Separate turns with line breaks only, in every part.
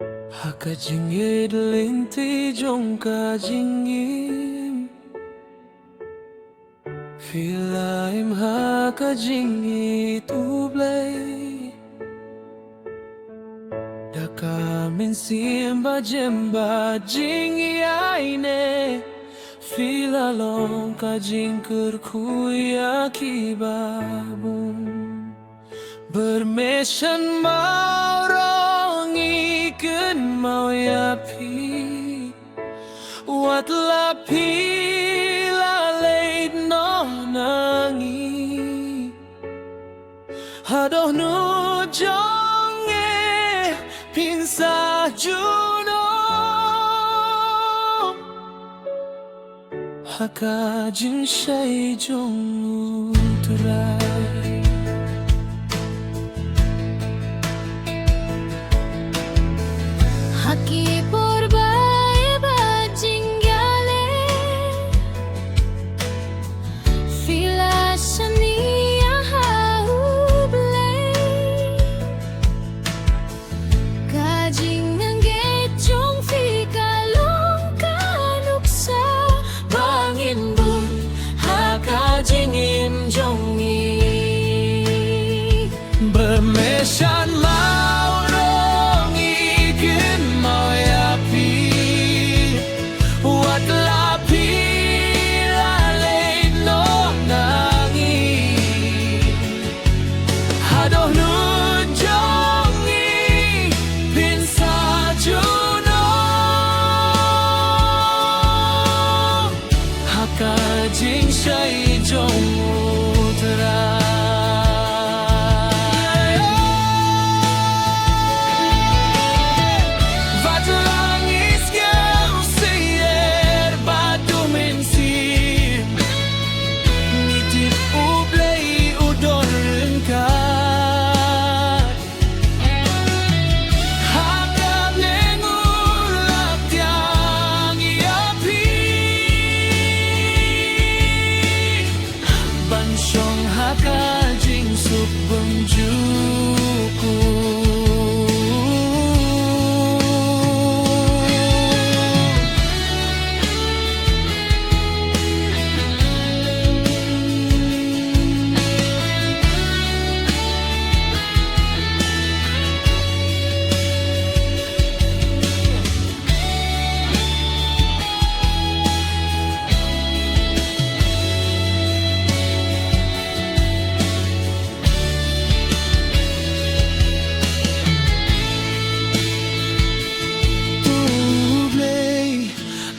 Hakajingid linti jong kajingim Filaim hakajingi tublay Dakamin simba jemba jingi aine Filalong kajingkur kuya kibabum Bermesan maurong ikan mau yapi Wat lapi lalait no nangi Hadoh nu jonge pinsa juno Haka jin shay jong uturai
Haki porbai bajinggale Fila shania hauble Kajing nangge chong fika long kanuksa Bangin bun hakajing im jongi
Bermesan maurong ikan mau yapi Wat lapi lalait no nangi Hadoh nu jongi pinsa juno Hakajing shay jong uterai Bansong hakajing subeng juku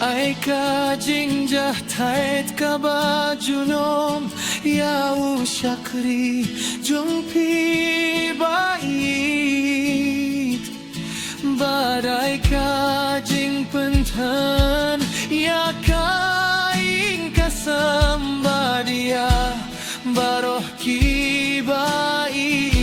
Ai kajing jahtait kabajunom Yau syakri jong pi bait Badai kajing pentan Ya kaing kasambadia Baroh ki bait